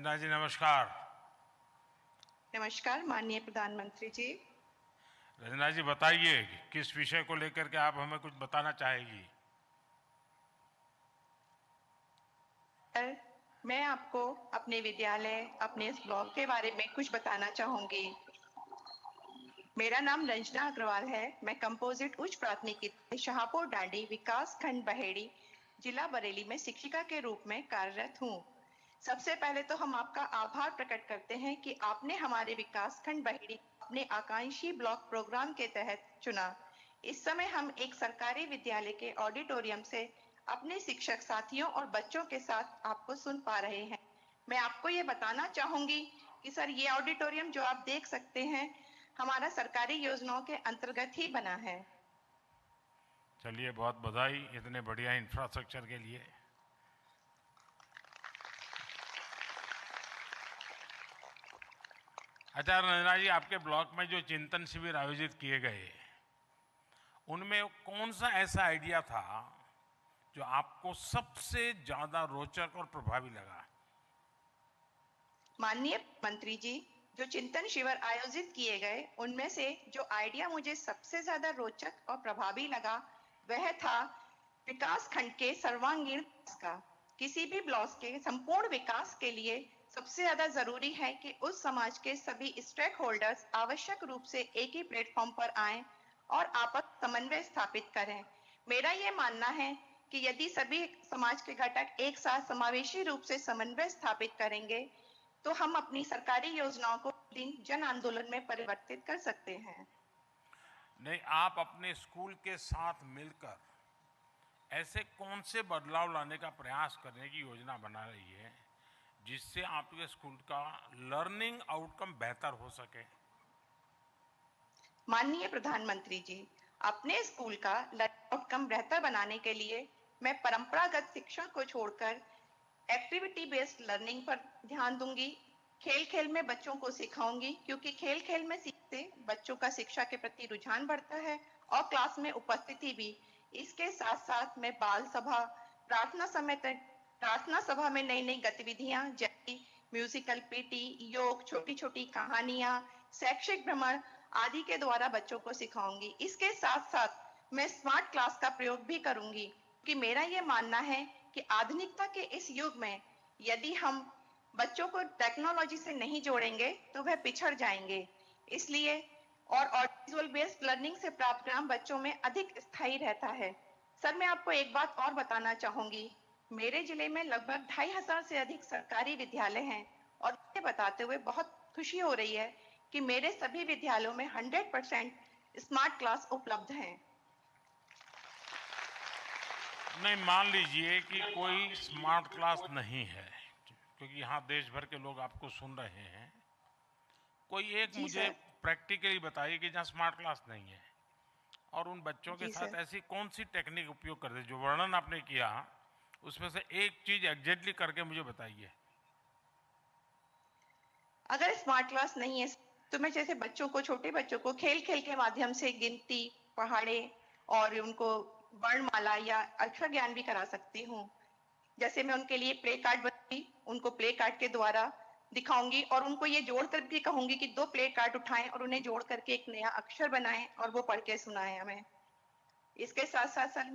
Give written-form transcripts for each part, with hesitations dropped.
रंजना जी नमस्कार। नमस्कार माननीय प्रधानमंत्री जी। रंजना जी बताइए कि किस विषय को लेकर के आप हमें कुछ बताना चाहेगी। सर, मैं आपको अपने विद्यालय, अपने इस ब्लॉक के बारे में कुछ बताना चाहूंगी। मेरा नाम रंजना अग्रवाल है। मैं कंपोजिट उच्च प्राथमिक विद्यालय शाहपुर डांडी विकास खंड बहेड़ी जिला बरेली में शिक्षिका के रूप में कार्यरत हूँ। सबसे पहले तो हम आपका आभार प्रकट करते हैं कि आपने हमारे विकास खंड बहेड़ी अपने आकांक्षी ब्लॉक प्रोग्राम के तहत चुना। इस समय हम एक सरकारी विद्यालय के ऑडिटोरियम से अपने शिक्षक साथियों और बच्चों के साथ आपको सुन पा रहे हैं। मैं आपको ये बताना चाहूंगी कि सर, ये ऑडिटोरियम जो आप देख सकते हैं हमारा सरकारी योजनाओं के अंतर्गत ही बना है। चलिए, बहुत बधाई इतने बढ़िया इंफ्रास्ट्रक्चर के लिए। अच्छा रंजना जी, आपके ब्लॉक में जो चिंतन शिविर आयोजित किए गए उनमें कौन सा ऐसा आइडिया था जो आपको सबसे ज्यादा रोचक और प्रभावी लगा। माननीय मंत्री जी, जो चिंतन शिविर आयोजित किए गए उनमें से जो आइडिया मुझे सबसे ज्यादा रोचक और प्रभावी लगा वह था विकास खंड के सर्वांगीण विकास का। किसी भी ब्लॉक के संपूर्ण विकास के लिए सबसे ज्यादा जरूरी है कि उस समाज के सभी स्टेक होल्डर्स आवश्यक रूप से एक ही प्लेटफॉर्म पर आए और आपस समन्वय स्थापित करें। मेरा यह मानना है कि यदि सभी समाज के घटक एक साथ समावेशी रूप से समन्वय स्थापित करेंगे तो हम अपनी सरकारी योजनाओं को दिन जन आंदोलन में परिवर्तित कर सकते हैं। नहीं, आप अपने स्कूल के साथ मिलकर ऐसे कौन से बदलाव लाने का प्रयास करने की योजना बना रही है जिससे आपके स्कूल का लर्निंग आउटकम बेहतर हो सके। माननीय प्रधानमंत्री जी, अपने स्कूल का लर्निंग आउटकम बेहतर बनाने के लिए मैं परंपरागत शिक्षा को छोड़कर एक्टिविटी बेस्ड लर्निंग पर ध्यान दूंगी। खेल खेल में बच्चों को सिखाऊंगी क्योंकि खेल खेल में सीखते बच्चों का शिक्षा के प्रति रुझान बढ़ता है और क्लास में उपस्थिति भी। इसके साथ साथ मैं बाल सभा, प्रार्थना समय तक प्रार्थना सभा में नई नई गतिविधियां जैसे म्यूजिकल पीटी, योग, छोटी छोटी कहानियां, शैक्षिक भ्रमण आदि के द्वारा बच्चों को सिखाऊंगी। इसके साथ साथ मैं स्मार्ट क्लास का प्रयोग भी करूंगी कि मेरा यह मानना है कि आधुनिकता के इस युग में यदि हम बच्चों को टेक्नोलॉजी से नहीं जोड़ेंगे तो वह पिछड़ जाएंगे। इसलिए और विजुअल बेस्ड लर्निंग से प्राप्त ज्ञान बच्चों में अधिक स्थायी रहता है। सर, मैं आपको एक बात और बताना चाहूंगी। मेरे जिले में लगभग 2500 से अधिक सरकारी विद्यालय हैं और ये बताते हुए बहुत खुशी हो रही है कि मेरे सभी विद्यालयों में 100% स्मार्ट क्लास उपलब्ध हैं। नहीं, मान लीजिए कि कोई स्मार्ट क्लास नहीं है, क्योंकि यहाँ देश भर के लोग आपको सुन रहे हैं। कोई एक जी मुझे सर। प्रैक्टिकली बताइए कि जहाँ स्मार्ट क्लास नहीं है और उन बच्चों के जी साथ सर। ऐसी कौन सी टेक्निक उपयोग करते हैं। जो वर्णन आपने किया उसमें से एक चीज एग्जैक्टली करके मुझे बताइए। अगर स्मार्ट क्लास नहीं है तो मैं जैसे बच्चों को, छोटे बच्चों को खेल खेल के माध्यम से गिनती, पहाड़े और उनको वर्णमाला या अक्षर ज्ञान भी करा सकती हूँ। जैसे मैं उनके लिए प्ले कार्ड बनाऊंगी, उनको प्ले कार्ड के द्वारा दिखाऊंगी और उनको ये जोड़कर भी कहूंगी कि 2 प्ले कार्ड उठाएं और उन्हें जोड़ करके एक नया अक्षर बनाएं और वो पढ़ के सुनाएं हमें। इसके साथ साथ सर,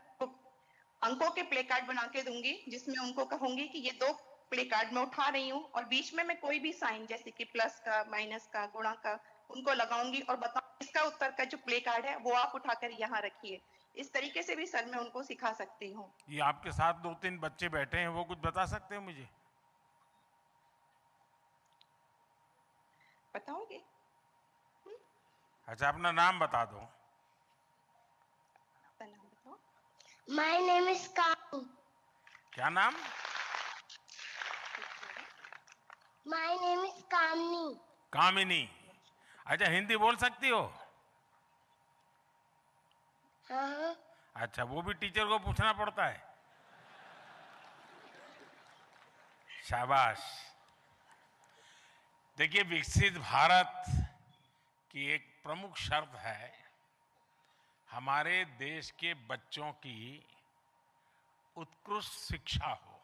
अंकों के प्ले कार्ड बना के दूंगी जिसमें उनको कहूंगी कि ये 2 प्ले कार्ड मैं उठा रही हूँ और बीच में मैं कोई भी साइन जैसे कि प्लस का, माइनस का, गुणा का उनको लगाऊंगी और बताऊंगी इसका उत्तर का जो प्ले कार्ड है वो आप उठाकर यहाँ रखिए। इस तरीके से भी सर मैं उनको सिखा सकती हूँ। ये आपके साथ दो तीन बच्चे बैठे हैं, वो कुछ बता सकते हैं मुझे। बताओगे? अच्छा, अपना नाम बता दो। आपका नाम बताओ। My name is Kam. क्या नाम। My name is Kamni. कामिनी। अच्छा, हिंदी बोल सकती हो। हाँ। अच्छा, वो भी टीचर को पूछना पड़ता है। शाबाश। देखिए, विकसित भारत की एक प्रमुख शर्त है हमारे देश के बच्चों की उत्कृष्ट शिक्षा हो।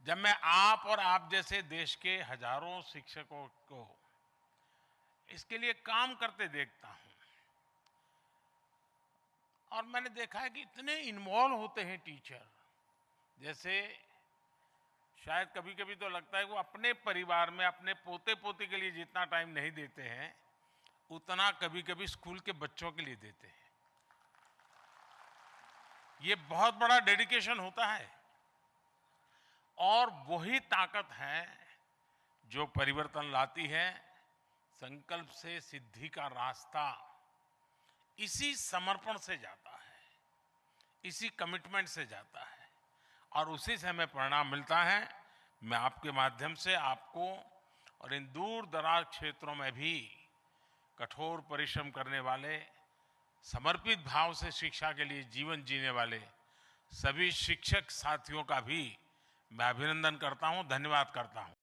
जब मैं आप और आप जैसे देश के हजारों शिक्षकों को इसके लिए काम करते देखता हूं, और मैंने देखा है कि इतने इन्वॉल्व होते हैं टीचर, जैसे शायद कभी कभी तो लगता है वो अपने परिवार में अपने पोते पोती के लिए जितना टाइम नहीं देते हैं उतना कभी कभी स्कूल के बच्चों के लिए देते हैं। ये बहुत बड़ा डेडिकेशन होता है, और वही ताकत है जो परिवर्तन लाती है। संकल्प से सिद्धि का रास्ता इसी समर्पण से जाता है, इसी कमिटमेंट से जाता है, और उसी से हमें परिणाम मिलता है। मैं आपके माध्यम से आपको और इन दूर दराज क्षेत्रों में भी कठोर परिश्रम करने वाले, समर्पित भाव से शिक्षा के लिए जीवन जीने वाले सभी शिक्षक साथियों का भी मैं अभिनंदन करता हूं, धन्यवाद करता हूं।